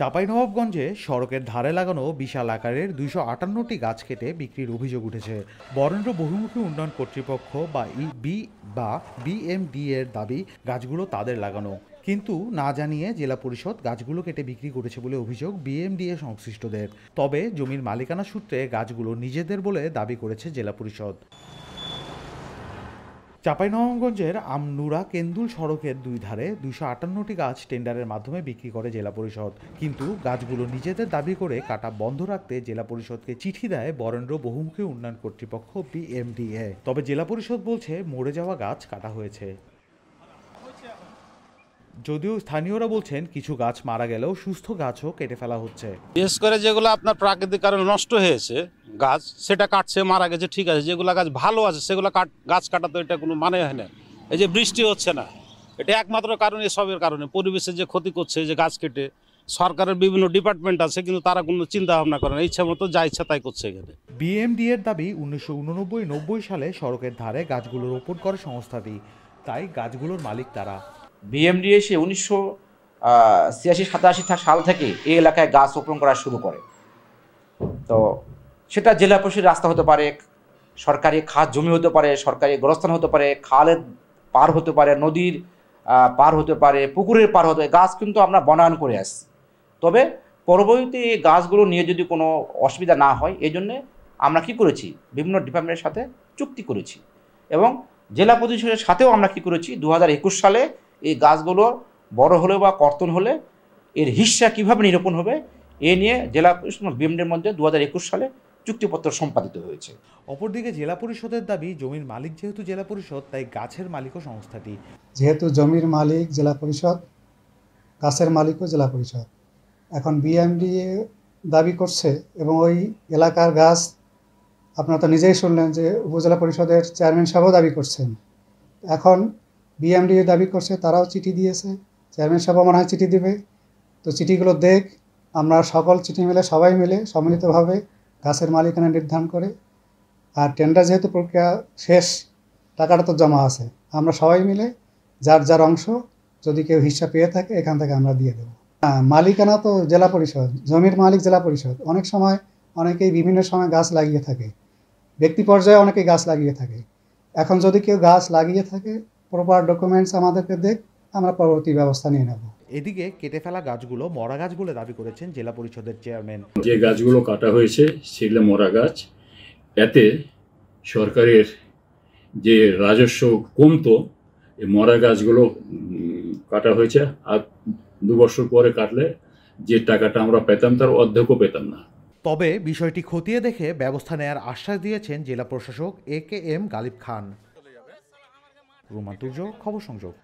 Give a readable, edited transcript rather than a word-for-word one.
চাঁপাইনবাবগঞ্জে সড়কের ধারে লাগানো বিশাল আকারের 258টি গাছ কেটে বিক্রির অভিযোগ উঠেছে। বরেন্দ্র বহুমুখী উন্নয়ন কর্তৃপক্ষ বা বিএমডি এর দাবি গাছগুলো তাদের লাগানো, কিন্তু না জানিয়ে জেলা পরিষদ গাছগুলো কেটে বিক্রি করেছে বলে অভিযোগ বিএমডিএ সংশ্লিষ্টদের। তবে জমির মালিকানা সূত্রে গাছগুলো নিজেদের বলে দাবি করেছে জেলা পরিষদ। চাঁপাইনবাবগঞ্জের আমনুরা কেন্দুল সড়কের দুই ধারে 258টি গাছ টেন্ডারের মাধ্যমে বিক্রি করে জেলা পরিষদ, কিন্তু গাছগুলো নিজেদের দাবি করে কাটা বন্ধ রাখতে জেলা পরিষদকে চিঠি দেয় বরেন্দ্র বহুমুখী উন্নয়ন কর্তৃপক্ষ বিএমডিএ। তবে জেলা পরিষদ বলছে মরে যাওয়া গাছ কাটা হয়েছে। যদিও স্থানীয়রা বলছেন কিছু গাছ মারা গেলেও সুস্থ গাছও কেটে ফেলা হচ্ছে। বিশেষ করে যেগুলো আপনার প্রাকৃতিক কারণে নষ্ট হয়েছে গাছ, সেটা কাটছে, মারা গেছে, ঠিক আছে। যেগুলো গাছ ভালো আছে সেগুলো গাছ কাটা তো এটা কোনো মানে হয় না। এই যে বৃষ্টি হচ্ছে না, এটা একমাত্র কারণ এসবের কারণে। পরিবেশের যে ক্ষতি করছে এই যে গাছ কেটে, সরকারের বিভিন্ন ডিপার্টমেন্ট আছে কিন্তু তারা কোনো চিন্তা ভাবনা করে না, ইচ্ছা মতো যা ইচ্ছা তাই করছে এখানে। বিএমডি এর দাবি 1989-90 সালে সড়কের ধারে গাছগুলো রোপণ করে সংস্থাটি, তাই গাছগুলোর মালিক তারা। বিএমডি এসে 1986-87 সাল থেকে এই এলাকায় গাছ রোপণ করা শুরু করে। তো সেটা জেলা পরিষদের রাস্তা হতে পারে, সরকারি খাস জমি হতে পারে, সরকারি গোরস্থান হতে পারে, খালের পার হতে পারে, নদীর পার হতে পারে, পুকুরের পার হতে পারে। গাছ কিন্তু আমরা বনায়ন করে আসছি। তবে পরবর্তীতে এই গাছগুলো নিয়ে যদি কোনো অসুবিধা না হয়, এই জন্যে আমরা কী করেছি, বিভিন্ন ডিপার্টমেন্টের সাথে চুক্তি করেছি এবং জেলা পরিষদের সাথেও আমরা কী করেছি, 2021 সালে এই গাছগুলো বড় হলে বা কর্তন হলে এর হিস্সা কীভাবে নিরূপণ হবে এ নিয়ে জেলা পরিষদ বিএমডির মধ্যে 2021 সালে চুক্তিপত্র সম্পাদিত হয়েছে। অপরদিকে জেলা পরিষদের দাবি জমির মালিক যেহেতু জেলা পরিষদ, তাই গাছের মালিকও সংস্থাটি। যেহেতু জমির মালিক জেলা পরিষদ, গাছের মালিকও জেলা পরিষদ। এখন বিএমডিএ দাবি করছে এবং ওই এলাকার গাছ আপনারা তো নিজেই শুনলেন যে উপজেলা পরিষদের চেয়ারম্যান সাহেবও দাবি করছেন। এখন বিএমডিএ দাবি করছে, তারাও চিঠি দিয়েছে, চেয়ারম্যান সাহেবও মনে হয় চিঠি দিবে। তো চিঠিগুলো আমরা সকল চিঠি মিলে সবাই মিলে সম্মিলিতভাবে গাছের মালিকানা নির্ধারণ করে, আর টেন্ডার যেহেতু প্রক্রিয়া শেষ, টাকাটা তো জমা আছে, আমরা সবাই মিলে যার যার অংশ যদি কেউ হিস্সা পেয়ে থাকে এখান থেকে আমরা দিয়ে দেবো। মালিকানা তো জেলা পরিষদ, জমির মালিক জেলা পরিষদ। অনেক সময় অনেকেই বিভিন্ন সময় গাছ লাগিয়ে থাকে, ব্যক্তি পর্যায়ে অনেকেই গাছ লাগিয়ে থাকে। এখন যদি কেউ গাছ লাগিয়ে থাকে, প্রপার ডকুমেন্টস আমাদেরকে আমরা পরবর্তী ব্যবস্থা নিয়ে নেব। এদিকে কেটে ফেলা গাছগুলো মরা গাছ বলে দাবি করেছেন জেলা পরিষদের চেয়ারম্যান। যে গাছগুলো কাটা হয়েছে সেগুলো মরা গাছ। এতে সরকারের যে রাজস্ব কমতো, এই মরা গাছগুলো কাটা হয়েছে। আর 2 বছর পরে কাটলে যে টাকাটা আমরা পেতাম তার অর্ধেকও পেতাম না। তবে বিষয়টি খতিয়ে দেখে ব্যবস্থা নেয়ার আশ্বাস দিয়েছেন জেলা প্রশাসক AKM গালিব খান। রোমান তুর্য, খবর সংযোগ।